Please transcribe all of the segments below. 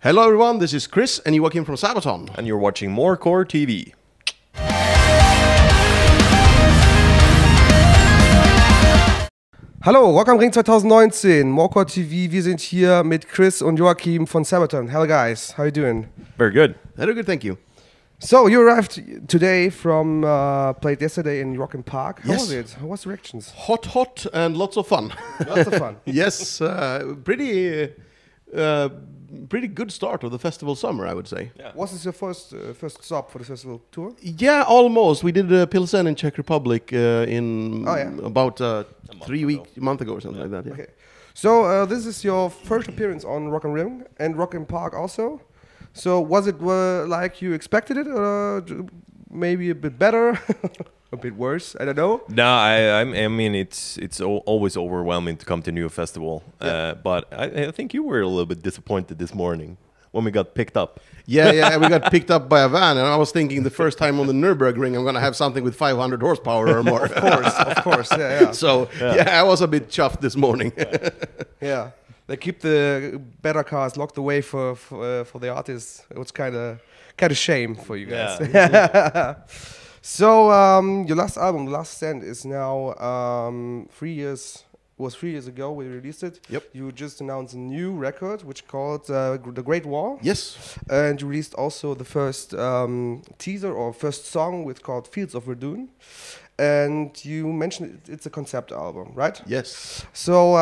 Hello everyone, this is Chris and Joakim from Sabaton. And you're watching MoreCore TV. Hallo, Rock am Ring 2019, MoreCore TV. Wir sind hier mit Chris und Joakim von Sabaton. Hello guys, how you doing? Very good. Very good, thank you. So you arrived today from played yesterday in Rock and Park. How Yes. was it? How was the reactions? Hot and lots of fun. Lots of fun. Yes, pretty good start of the festival summer, I would say. Yeah. Was this your first stop for the festival tour? Yeah, almost. We did Pilsen in Czech Republic in about month 3 months ago or something like that. Yeah. Okay. So this is your first appearance on Rock am Ring and Rock and Park also. So was it like you expected it, or maybe a bit better, a bit worse? I don't know. No, I mean it's always overwhelming to come to a new festival. Yeah. But I think you were a little bit disappointed this morning when we got picked up. Yeah, we got picked up by a van, and I was thinking the first time on the Nürburgring I'm gonna have something with 500 horsepower or more. Of course, yeah. So yeah, I was a bit chuffed this morning. Yeah, they keep the better cars locked away for the artists. It was kind of shame for you guys. Yeah. So your last album, The Last Stand, is now 3 years. Was 3 years ago we released it. Yep. You just announced a new record, which called The Great War. Yes. And you released also the first teaser or first song with called Fields of Verdun. And you mentioned it's a concept album, right? Yes. So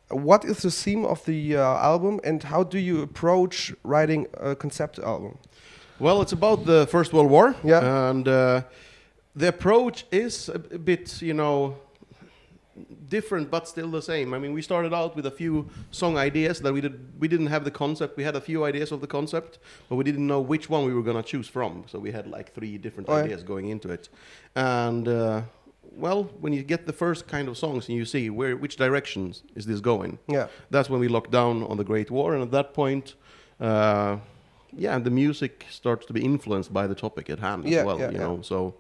what is the theme of the album, and how do you approach writing a concept album? Well, it's about the First World War. Yeah. And the approach is a bit, different, but still the same. I mean, we started out with a few song ideas that we didn't have the concept. We had a few ideas of the concept, but we didn't know which one we were going to choose from. So we had like 3 different ideas going into it. And well, when you get the first kind of songs and you see which directions is this going, that's when we locked down on the Great War. And at that point, the music starts to be influenced by the topic at hand as well. You know, so.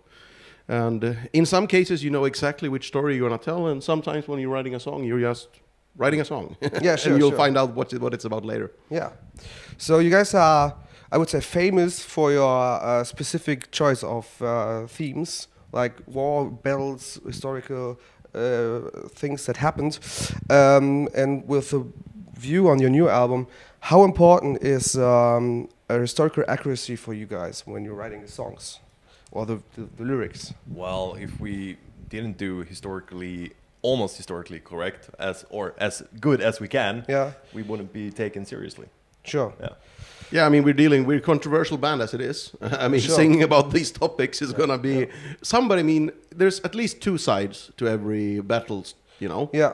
And in some cases, you know exactly which story you're going to tell, and sometimes when you're writing a song, you're just writing a song. Yeah, sure. And you'll find out what it's about later. Yeah. So you guys are, I would say, famous for your specific choice of themes, like war, battles, historical things that happened. And with a view on your new album, how important is a historical accuracy for you guys when you're writing the songs? Or the lyrics? Well, if we didn't do almost historically correct as good as we can, we wouldn't be taken seriously. Sure. Yeah. Yeah, I mean, we're a controversial band as it is. I mean, singing about these topics is gonna be somebody. I mean, there's at least 2 sides to every battle, Yeah.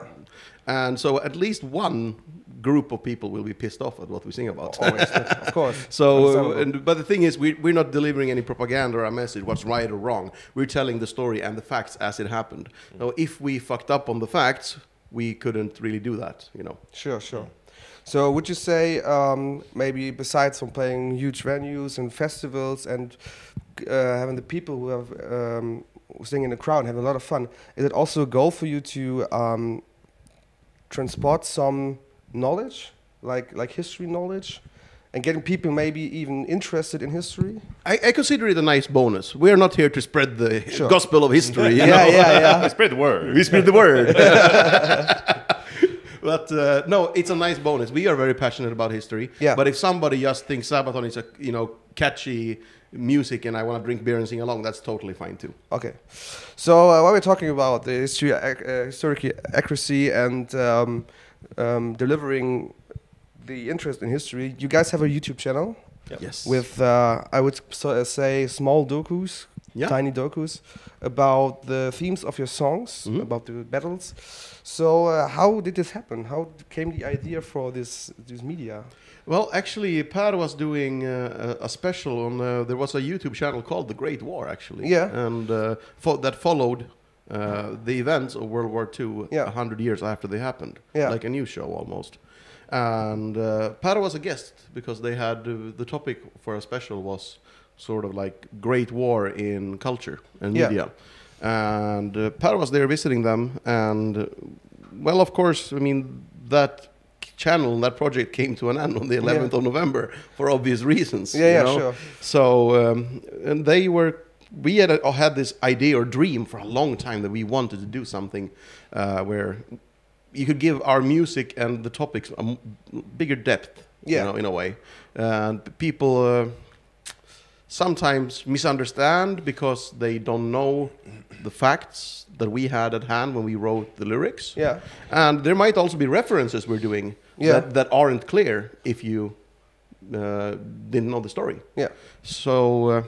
And so at least one group of people will be pissed off at what we sing about. Always, of course. So, but the thing is, we're not delivering any propaganda or a message, what's right or wrong. We're telling the story and the facts as it happened. Now, if we fucked up on the facts, we couldn't really do that, Sure. So would you say, maybe besides from playing huge venues and festivals and having the people who have sing in the crowd and have a lot of fun, is it also a goal for you to transport some knowledge, like history knowledge, and getting people maybe even interested in history? I consider it a nice bonus. We are not here to spread the gospel of history. Yeah. We spread the word. We spread the word. But no, it's a nice bonus. We are very passionate about history. Yeah. But if somebody just thinks Sabaton is a catchy music and I want to drink beer and sing along, that's totally fine too. Okay. So while we're talking about the historical accuracy and delivering the interest in history, you guys have a YouTube channel. Yep. Yes. With I would say small dokus, tiny dokus about the themes of your songs, about the battles. So how did this happen? How came the idea for this media? Well, actually, Per was doing a special on. There was a YouTube channel called The Great War, actually. Yeah. And that followed the events of World War II 100 years after they happened. Yeah. Like a news show almost. And Per was a guest because they had the topic for a special was sort of like Great War in culture and media. And Per was there visiting them, and well, of course, I mean that channel and that project came to an end on the 11th of November for obvious reasons. Sure. So and we had this idea or dream for a long time that we wanted to do something where you could give our music and the topics a bigger depth, in a way. And people sometimes misunderstand because they don't know the facts that we had at hand when we wrote the lyrics. Yeah. And there might also be references we're doing that aren't clear if you didn't know the story. Yeah. So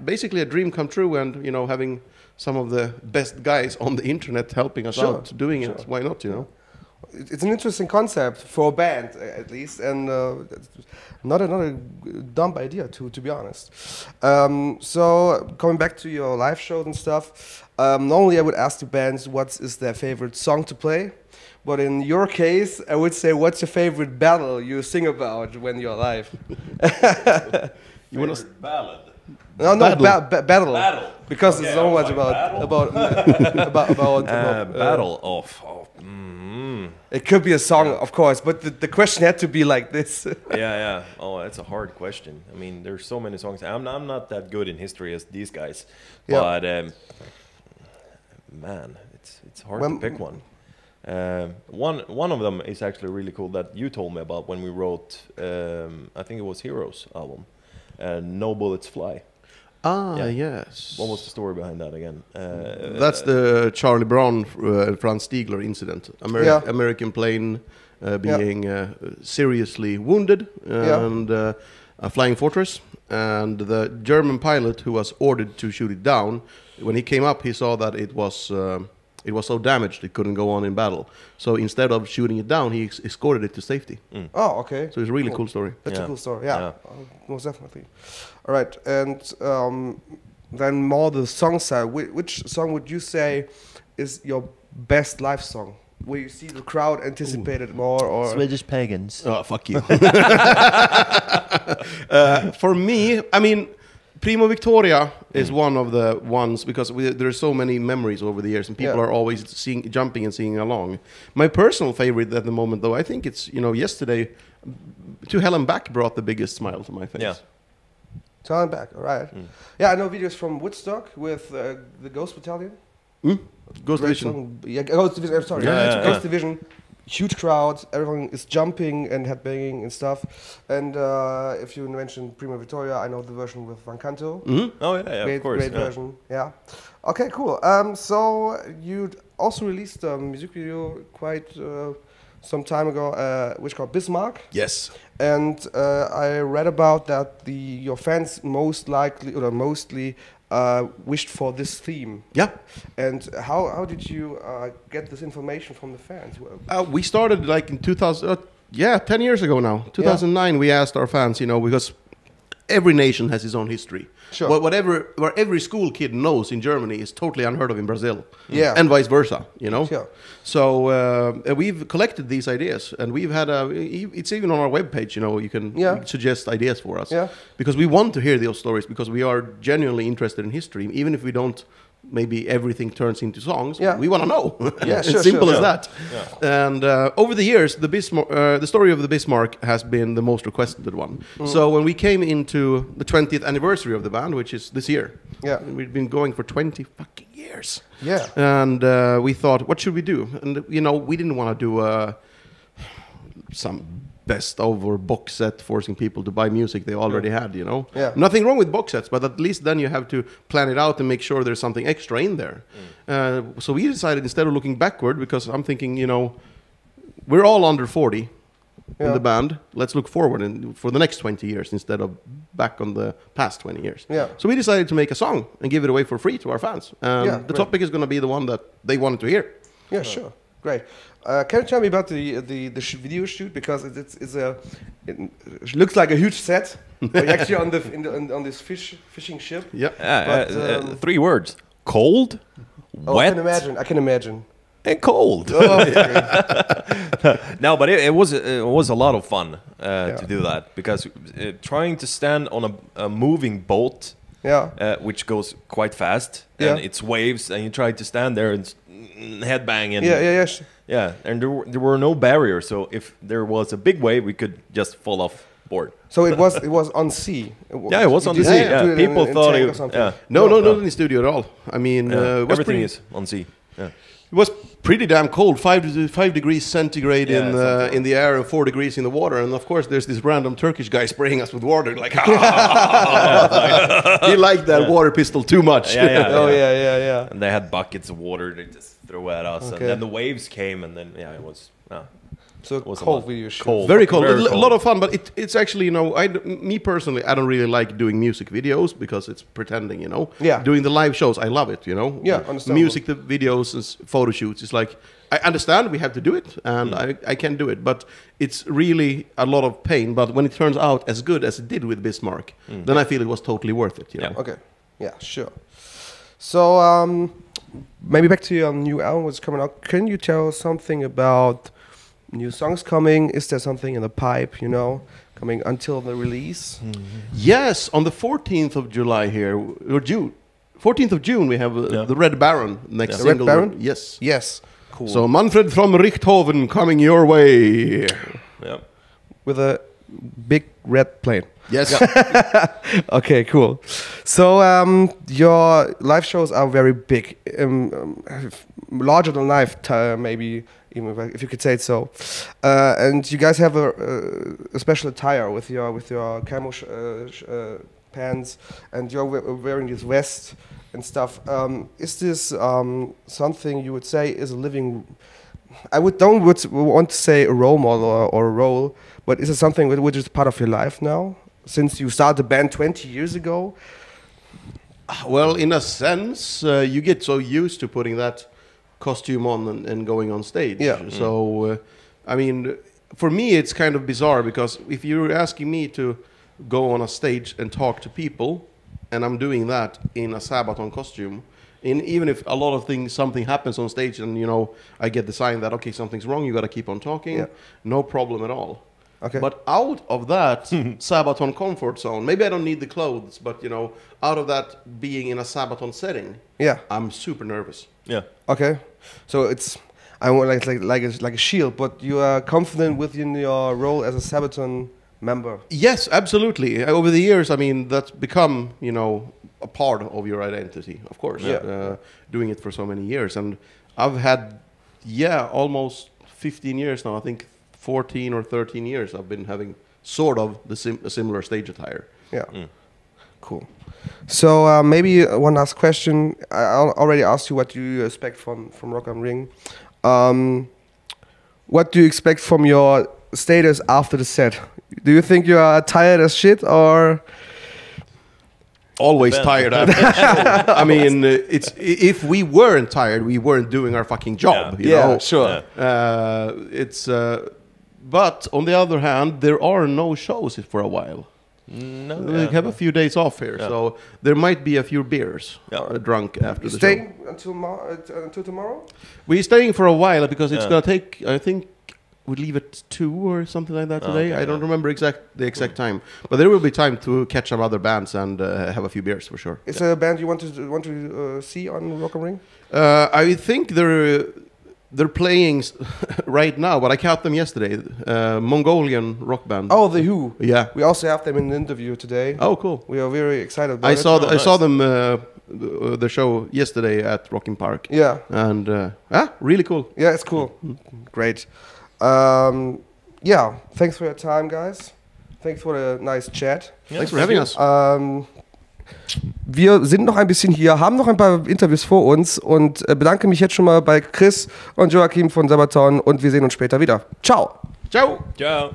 basically a dream come true, and having some of the best guys on the internet helping us out doing it. Why not? It's an interesting concept for a band, at least, and not a dumb idea, to be honest. So coming back to your live shows and stuff, normally I would ask the bands what is their favorite song to play. But in your case, I would say, what's your favorite battle you sing about when you're live? You want a ballad? No, battle. Battle. Because it's so much about battle of. It could be a song, of course, but the question had to be like this. Yeah. Oh, that's a hard question. I mean, there's so many songs. I'm not that good in history as these guys, but man, it's hard to pick one. One of them is actually really cool that you told me about when we wrote, I think it was Heroes album, No Bullets Fly. Yes. What was the story behind that again? That's the Charlie Brown Franz Stiegler incident. American plane being seriously wounded and a flying fortress. And the German pilot who was ordered to shoot it down, when he came up, he saw that it was so damaged it couldn't go on in battle. So instead of shooting it down, he escorted it to safety. Oh, okay. So it's a really cool story. That's a cool story, most definitely. All right, and then more the song side. Which song would you say is your best live song? Where you see the crowd anticipate it more, or Swedish Pagans? Oh, fuck you. For me, I mean, Primo Victoria is one of the ones because there are so many memories over the years, and people are always jumping and singing along. My personal favorite at the moment, though, I think it's yesterday, To Hell and Back brought the biggest smile to my face. Yeah. To Hell and Back, all right. Yeah, I know videos from Woodstock with the Ghost Battalion. Ghost Division. Ghost Division. I'm sorry. Ghost Division. Huge crowd, everyone is jumping and headbanging and stuff. And if you mentioned Prima Victoria, I know the version with Van Canto. Oh yeah, of course. Great version, yeah. Okay, cool. So you also released a music video quite some time ago, which called Bismarck. Yes. And I read about that your fans mostly wished for this theme. Yeah. And how did you get this information from the fans? We started like in 2000, 10 years ago now. 2009, we asked our fans, because every nation has its own history. Sure. Where every school kid knows in Germany is totally unheard of in Brazil. Yeah. And vice versa, Sure. So we've collected these ideas, and we've had it's even on our webpage, you can suggest ideas for us. Yeah. Because we want to hear those stories, because we are genuinely interested in history, even if we don't. Maybe everything turns into songs. Yeah. We want to know. Yeah, It's simple as that. Yeah. And over the years, the story of the Bismarck has been the most requested one. So when we came into the 20th anniversary of the band, which is this year, we've been going for 20 fucking years. Yeah. And we thought, what should we do? And we didn't want to do some best of or box set forcing people to buy music they already had, Yeah. Nothing wrong with box sets, but at least then you have to plan it out and make sure there's something extra in there. So we decided, instead of looking backward, because I'm thinking, we're all under 40 in the band, let's look forward and for the next 20 years instead of back on the past 20 years. Yeah. So we decided to make a song and give it away for free to our fans. The topic is going to be the one that they wanted to hear. Yeah, sure. Great. Can you tell me about the video shoot, because it looks like a huge set. You're actually on this fishing ship. Yeah. 3 words: cold, wet. I can imagine. And cold. Oh, No, but it was a lot of fun to do that, because trying to stand on a moving boat, which goes quite fast, and it's waves, and you try to stand there and headbanging. Yeah. And there were no barriers, so if there was a big wave, we could just fall off board. So it was on sea. It was on the sea. Yeah. People thought it. No, not in the studio at all. I mean, everything is on sea. Yeah. It was pretty damn cold, 5 degrees centigrade in the air and 4 degrees in the water. And of course, there's this random Turkish guy spraying us with water. Like, he liked that water pistol too much. Yeah. And they had buckets of water they just threw at us. And then the waves came, and then it was. So it was cold video shoot. Cold. Very cold. A lot of fun, but it's actually, you know, me personally, I don't really like doing music videos because it's pretending, you know. Yeah. Doing the live shows, I love it, you know. Yeah, understandable. Music, the videos, and photo shoots, it's like, I understand we have to do it, and I can do it, but it's really a lot of pain. But when it turns out as good as it did with Bismarck, then I feel it was totally worth it, you know. Okay. Yeah, sure. So, maybe back to your new album that's coming out. Can you tell us something about new songs coming? Is there something in the pipe, you know, coming until the release? Yes, on the 14th of July here, or June, 14th of June, we have the Red Baron next single. Red Baron? Yes. Cool. So Manfred from Richthofen coming your way. Yeah. With a big red plane. Yes. Okay, cool. So your live shows are very big, larger than life, maybe. Even if you could say it so, and you guys have a special attire with your camo pants, and you're wearing this vest and stuff. Is this something you would say is a living? I don't want to say a role model or a role, but is it something which is part of your life now, since you started the band 20 years ago? Well, in a sense, you get so used to putting that costume on and going on stage. Yeah. So, I mean, for me, it's kind of bizarre because if you're asking me to go on a stage and talk to people, and I'm doing that in a Sabaton costume, even if a lot of things, something happens on stage and, you know, I get the sign that, okay, something's wrong, you got to keep on talking, no problem at all. Okay. But out of that Sabaton comfort zone, maybe I don't need the clothes, but, you know, out of that being in a Sabaton setting, I'm super nervous. Yeah. Okay. So it's like a shield, but you are confident within your role as a Sabaton member. Yes, absolutely. Over the years, I mean, that's become, you know, a part of your identity, of course. Doing it for so many years, and I've had, almost 15 years now. I think 14 or 13 years I've been having sort of a similar stage attire. Yeah. Cool. So maybe one last question. I already asked you what you expect from Rock am Ring. What do you expect from your status after the set? Do you think you are tired as shit, or always tired after the show? I mean, it's if we weren't tired, we weren't doing our fucking job. You know? Sure. But on the other hand, there are no shows for a while. No, we have a few days off here, so there might be a few beers drunk after the show. Staying until tomorrow? We're staying for a while because it's gonna take, I think, we leave at 2 or something like that today. I don't remember the exact time, but there will be time to catch some other bands and have a few beers for sure. Is there a band you want to see on Rock am Ring? I think they're playing right now, but I caught them yesterday. Mongolian rock band. Oh, The Who. Yeah. We also have them in an interview today. Oh, cool. We are very excited about it. I saw them the show yesterday at Rocking Park. Yeah. And really cool. Yeah, it's cool. Great. Thanks for your time, guys. Thanks for the nice chat. Thanks for having us. Wir sind noch ein bisschen hier, haben noch ein paar Interviews vor uns und bedanke mich jetzt schon mal bei Chris und Joakim von Sabaton und wir sehen uns später wieder. Ciao. Ciao. Ciao.